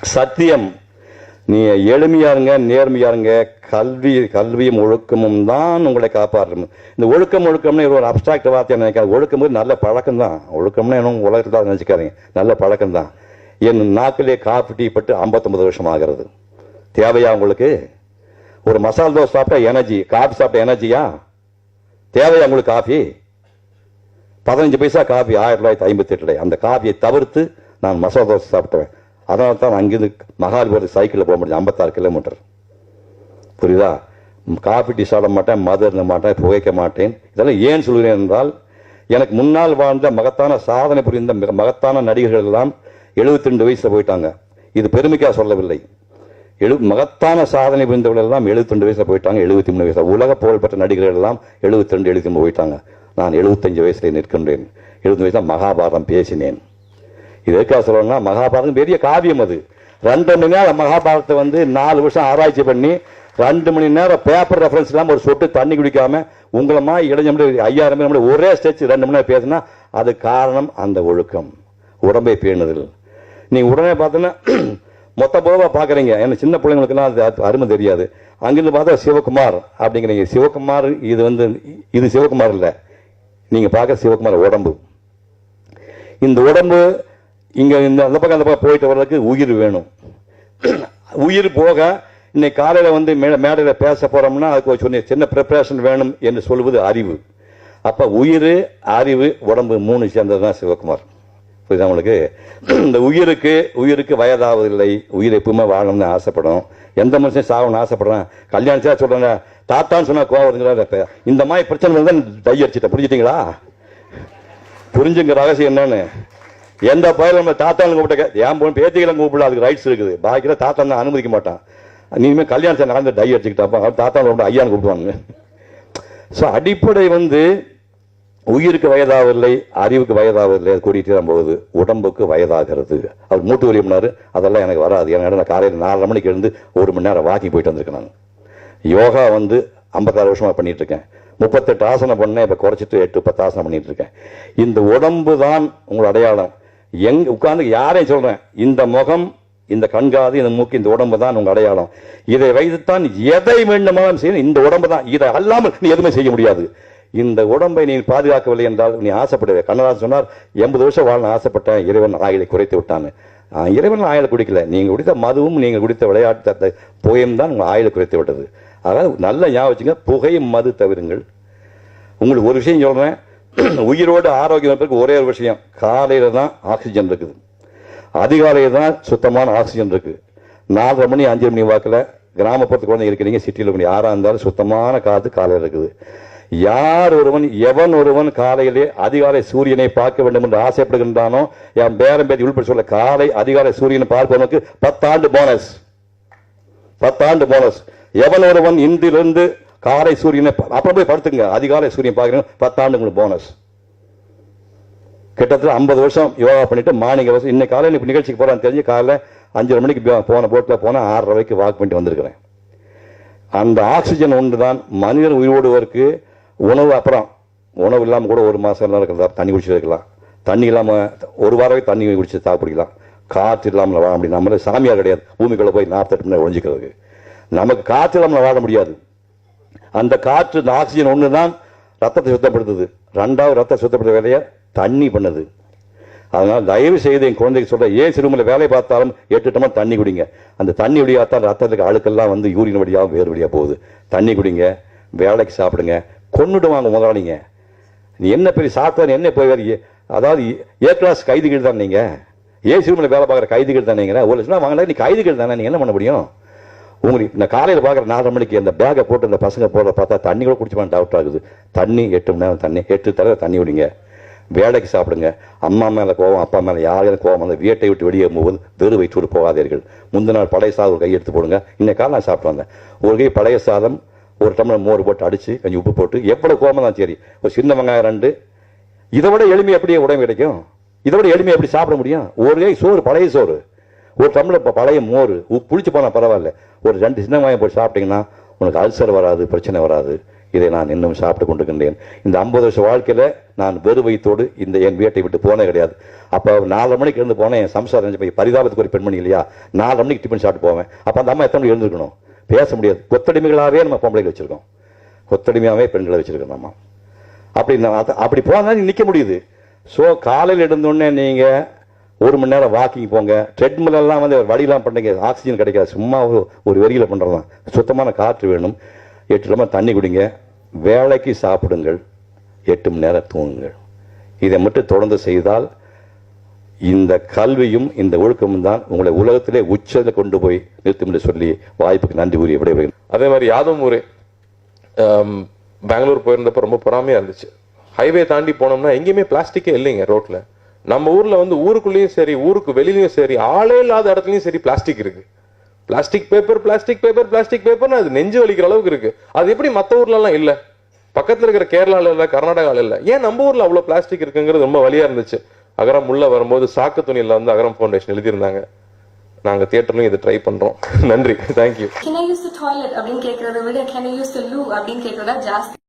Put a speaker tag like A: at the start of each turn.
A: சத்தியம். நீ எளிமையா இருங்க, நேர்மையா இருங்க. கல்வியும் ஒழுக்கமும் தான் உங்களை காப்பாற்றும். இந்த ஒழுக்கம்னு ஒரு அப்டிராக்ட் வார்த்தையை நினைக்காது. ஒழுக்கம் நல்ல பழக்கம் தான். ஒழுக்கம்னா என்ன உலகத்தில் தான் நினைச்சுக்காதீங்க, நல்ல பழக்கம் தான். என் நாக்கிலே காஃபி டீ பட்டு 59 வருஷம் ஆகிறது. தேவையா உங்களுக்கு? ஒரு மசாலா தோசை சாப்பிட்டா எனர்ஜி, காஃபி சாப்பிட்டா எனர்ஜியா? தேவையா உங்களுக்கு காஃபி? 15 பைசா காஃபி 1958. அந்த காஃபியை தவிர்த்து நான் மசாலா தோசை சாப்பிட்டேன். அதனால தான் அங்கிருந்து மகாபலிபுரத்துக்கு சைக்கிளில் போக முடியும், 56 கிலோமீட்டர். புரியுதா? காஃபி டீ சாப்பிட மாட்டேன், மது இருந்த மாட்டேன், புகைக்க மாட்டேன். இதெல்லாம் ஏன் சொல்கிறேன் என்றால், எனக்கு முன்னால் வாழ்ந்த மகத்தான சாதனை புரிந்த மகத்தான நடிகர்கள் எல்லாம் 72 வயசுல போயிட்டாங்க. இது பெருமைக்காக சொல்லவில்லை. மகத்தான சாதனை புரிந்தவர்கள் எல்லாம் 72 வயசுல போயிட்டாங்க, 73 வயசுல. உலக புகழ்பெற்ற நடிகர்கள் எல்லாம் 72, 73 போயிட்டாங்க. நான் 75 வயசுல நிற்கின்றேன். 70 வயசுல மகாபாரதம் பேசினேன். இது எதுக்காக சொல்லணும்னா, மகாபாரதம் பெரிய காவியம். அது 2 மணி நேரம் மகாபாரதத்தை 4 வருஷம் ஆராய்ச்சி பண்ணி 2 மணி நேரம் பேப்பர் ரெஃபரன்ஸ் இல்லாமல் ஒரு சொட்டு தண்ணி குடிக்காம உங்களமா இளைஞ 5000 பேர் ஒரே ஸ்டேஜ் 2 மணி நேரம் பேசினா அது காரணம் அந்த ஒழுக்கம், உடம்பை பேணுதல். நீங்க உடனே பார்த்தோன்னா மொத்த பொதுவாக பார்க்குறீங்க. ஏன்னா சின்ன பிள்ளைங்களுக்குலாம் அது அருமை தெரியாது. அங்கிருந்து பார்த்தா சிவகுமார் அப்படிங்கிறீங்க. சிவகுமார் இது சிவகுமார் இல்லை. நீங்கள் பார்க்க சிவகுமார் உடம்பு. இந்த உடம்பு இங்கே அந்த பக்கம் போயிட்டு வர்றதுக்கு உயிர் வேணும். உயிர் போக இன்னைக்கு காலையில் மேடையில் பேச போகிறோம்னா அதுக்கு ஒரு சின்ன ப்ரிப்பரேஷன் வேணும் என்று சொல்வது அறிவு. அப்போ உயிர், அறிவு, உடம்பு 3 சேர்ந்தது தான் சிவகுமார். புரியுதா உங்களுக்கு? இந்த உயிருக்கு வயதாவதில்லை. உயிர் எப்பவுமே வாழணும்னு ஆசைப்படும். எந்த மனுஷன் சாகணும்னு ஆசைப்படுறான். கல்யாணம் சொல்றாங்க, தாத்தான்னு சொன்னா கோவம். இந்த மாதிரி பிரச்சனை தான் டை அடிச்சுட்ட. புரிஞ்சுட்டீங்களா? புரிஞ்சுங்க ரகசியம் என்னன்னு. எந்த பயிலும் நம்ம தாத்தான்னு கூப்பிட்ட ஏன் போன பேத்திகளை கூப்பிடல, அதுக்கு ரைட்ஸ் இருக்குது. பாக்கியில தாத்தா தான் அனுமதிக்க மாட்டான். நீமே கல்யாணத்தை நடந்து டை அடிச்சுக்கிட்டாப்பா தாத்தா கூப்பிட்டு ஐயான்னு கூப்பிடுவாங்க. ஸோ அடிப்படை உயிருக்கு வயதாகவில்லை, அறிவுக்கு வயதாகவில்லை. அது கூட்டிகிட்டு தான் போகுது. உடம்புக்கு வயதாகிறது. அவர் மூட்டு வலியும்னாரு, அதெல்லாம் எனக்கு வராது. ஏன்னா நான் காலையில் 4:30 மணிக்கு எழுந்து 1 மணி நேரம் வாக்கிங் போயிட்டு வந்திருக்கேன். நான் யோகா 56 வருஷமா பண்ணிட்டு இருக்கேன். 38 ஆசனம் பண்ணேன். இப்போ குறைச்சிட்டு 8-10 ஆசனம் பண்ணிட்டு இருக்கேன். இந்த உடம்பு தான் உங்களோட அடையாளம். உட்கார்ந்து யாரையும் சொல்றேன், இந்த முகம், இந்த கண்காது, இந்த மூக்கு, இந்த உடம்பு தான் உங்க அடையாளம். இதை வைத்துத்தான் எதை வேண்டுமானாலும் செய்யணும். இந்த உடம்பு தான். இதை அல்லாமல் நீ எதுவுமே செய்ய முடியாது. இந்த உடம்பை நீ பாதுகாக்கவில்லை என்றால் நீ ஆசைப்படுவே. கண்ணதாசன் சொன்னார், 80 வருஷம் வாழ ஆசைப்பட்டேன், இறைவன் ஆயுளை குறைத்து விட்டான்னு. இறைவன் ஆயுளை குடிக்கல. நீங்க குடித்த மதுவும் நீங்கள் குடித்த விளையாட்டு புகையும் தான் உங்க ஆயுளை குறைத்து விட்டது. அதாவது நல்ல ஞாபகம் வச்சுங்க, புகையும் மது தவிருங்கள். உங்களுக்கு ஒரு விஷயம் சொல்றேன், உயிரோடு ஆரோக்கியம் இருப்பதற்கு ஒரே ஒரு விஷயம், காலையில தான் ஆக்சிஜன் இருக்குது. அதிகாலையில தான் சுத்தமான ஆக்சிஜன் இருக்கு. 4:30 மணி 5 மணி வாக்கில் கிராமப்புறத்து குழந்தைங்க இருக்கிறீங்க, சிட்டியில் யாரா இருந்தாலும் சுத்தமான காத்து காலையில் இருக்குது. எவன் ஒருவன் காலையிலே அதிகாலை சூரியனை பார்க்க வேண்டும் என்று ஆசைப்படுகின்றானோ, என் பேரம் பேதி உள்பட சொல்ல, காலை அதிகாலை சூரியனை பார்ப்பவனுக்கு 10 ஆண்டு போனஸ். 10 ஆண்டு போனஸ். எவன் ஒருவன் இன்றிலிருந்து காலை சூரியனை அப்புறம் போய் படுத்துங்க, அதிகாலை சூரியன் பார்க்கணும், 10 ஆண்டு உங்களுக்கு போனஸ். கிட்டத்தட்ட 50 வருஷம் யோகா பண்ணிட்டு மார்னிங் அவசியம். இன்னைக்கு காலையில் நிகழ்ச்சிக்கு போறான்னு தெரிஞ்சு காலையில் 5:30 மணிக்கு போன போட்டில் போனால் 6:30 வரைக்கும் வாக் பண்ணிட்டு வந்திருக்கிறேன். அந்த ஆக்சிஜன் ஒன்று தான் மனிதன் உயிரோடுவதற்கு. உணவு அப்புறம் உணவு இல்லாமல் கூட 1 மாதம் இருக்கலாம், தண்ணி குடிச்சு இருக்கலாம். தண்ணி இல்லாமல் 1 வாரமே தண்ணி குடிச்சு சாப்பிடலாம். காற்று இல்லாமல் வாழ முடியும். நம்மளே சாமியார் கிடையாது, பூமிக்குள்ள போய் 48 மணி நேரம் ஒழிஞ்சிக்கிறதுக்கு. நமக்கு காற்று இல்லாமல் வாழ முடியாது. அந்த காற்று, இந்த ஆக்சிஜன் ஒன்று தான் ரத்தத்தை சுத்தப்படுத்துது. 2வது ரத்தத்தை சுத்தப்படுத்த வேலையை தண்ணி பண்ணுது. அதனால் தயவு செய்து என் குழந்தைக்கு சொல்ற, ஏன் சிறுமில் வேலை பார்த்தாலும் 8 டம்ளர் தண்ணி குடிங்க. அந்த தண்ணி வழியாத்தான் ரத்தத்துக்கு அழுக்கெல்லாம் யூரின் வழியாகவும் வேறு வழியாக போகுது. தண்ணி குடிங்க, வேலைக்கு சாப்பிடுங்க. கொண்டுடுவாங்க முதலாளிங்க. நீ என்ன பெரிய சாப்பிட்டாரு, என்ன போய் அதாவது ஏ கிளாஸ் கைதிகள் தான் நீங்க. சிறுமில் வேலை பார்க்குற கைதிகள் தான் நீங்க. 1 லட்சம் வாங்கினா நீ கைதிகள் தானே, நீங்க என்ன பண்ண முடியும்? உங்களுக்கு நான் காலையில் பார்க்குற 4:30 மணிக்கு அந்த பேக்கை போட்டு இந்த பசங்க போடுற பார்த்தா தண்ணி கூட குடிச்சுப்பான்னு டவுட் ஆகுது. தண்ணி 8 மணி நேரம் தண்ணி, 8 தடவை தண்ணி விடுங்க. வேலைக்கு சாப்பிடுங்க. அம்மா மேலே கோவம், அப்பா மேலே யாரும் கோவம் வந்து வீட்டை விட்டு வெளியே போகும்போது வெறும் வயிற்றோடு போகாதீர்கள். முந்தின நாள் பழைய சாதம் ஒரு கை எடுத்து போடுங்க. இன்னைக்கு காலை நான் சாப்பிட்டு வந்தேன். ஒரு கை பழைய சாதம், 1 டம்ளர் மோர் போட்டு அடிச்சு கொஞ்சம் உப்பு போட்டு, எவ்வளவு கோவம் தான் சரி, ஒரு சின்ன வெங்காயம் 2. இதை விட எளிமை எப்படியே உடம்பு கிடைக்கும்? இதை விட எளிமை எப்படி சாப்பிட முடியும்? ஒரு கை சோறு, பழைய சோறு, 1 டம்ளர் பழைய மோர், உப்பு புளிச்சு போனால் பரவாயில்ல, ஒரு 2 சின்ன வெங்காயம் போட்டு சாப்பிட்டீங்கன்னா உனக்கு அல்சர் வராது, பிரச்சனை வராது. இதை நான் இன்னும் சாப்பிட்டு கொண்டிருக்கின்றேன். இந்த 50 வருஷ வாழ்க்கையில நான் வெறு வயிற்றோடு இந்த என் வீட்டை விட்டு போனே கிடையாது. அப்போ 4 மணிக்கு இருந்து போனேன். என் சம்சாரம் நினைச்சு போய் பரிதாபத்துக்கு ஒரு பெண்மணி இல்லையா, 4 மணிக்கு டிஃபன் சாப்பிட்டு போவேன். அப்போ அந்த அம்மா எத்தனை மணிக்கு எழுந்திருக்கணும்? பேச முடியாது. கொத்தடிமைகளாகவே நம்ம பொம்பளைகள் வச்சிருக்கோம், கொத்தடிமையாகவே பெண்களை வச்சிருக்கோம் நம்ம. அப்படி போனால் நிற்க முடியுது. ஸோ காலையில் எழுந்தோடனே நீங்கள் 1 மணி நேரம் வாக்கிங் போங்க. ட்ரெட்மில்லாம் வந்து வழியெல்லாம் பண்ணுறீங்க, ஆக்சிஜன் கிடைக்காது. சும்மா ஒரு வெறியில் பண்ணுறதான். சுத்தமான காற்று வேணும். 8 லிட்டர் தண்ணி குடிங்க. வேலைக்கு சாப்பிடுங்கள். 8 மணி நேரம் தூங்குங்கள். இதை மட்டும் தொடர்ந்து செய்தால் இந்த கல்வியும் இந்த ஒழுக்கமும் தான் உங்களை உலகத்திலே உச்சத்தில் கொண்டு போய் நிறுத்தும் என்று சொல்லி வாய்ப்புக்கு நன்றி கூறிய விடைபெறுகிறேன்.
B: அதே மாதிரி யாதும் ஊரே பெங்களூர் போயிருந்தப்ப ரொம்ப பொறாமையா இருந்துச்சு. ஹைவே தாண்டி போனோம்னா எங்கேயுமே பிளாஸ்டிக்கே இல்லைங்க ரோட்ல. நம்ம ஊர்ல வந்து ஊருக்குள்ளேயும் சரி ஊருக்கு வெளியிலயும் சரி ஆளே இல்லாத இடத்துலயும் சரி பிளாஸ்டிக் இருக்கு. Plastic paper plastic paper plastic பேப்பர்னு அது நெஞ்சு வலிக்கிற அளவுக்கு இருக்கு. அது எப்படி மற்ற ஊர்ல எல்லாம் இல்ல? பக்கத்துல இருக்கிற கேரளால இல்ல, கர்நாடகால இல்ல, ஏன் நம்ம ஊர்ல அவ்வளவு பிளாஸ்டிக் இருக்குங்கிறது ரொம்ப வலியா இருந்துச்சு. அகரம் உள்ள வரும்போது சாக்கு துணியில வந்து அகரம் ஃபவுண்டேஷன் எழுதியிருந்தாங்க. நாங்க தியேட்டர்லயும் இதை ட்ரை பண்றோம். நன்றி, thank you.
C: Can I use the toilet அப்படின்னு கேட்கறத விட can I use the loo அப்படின்னு கேட்கறதா ஜாஸ்தி.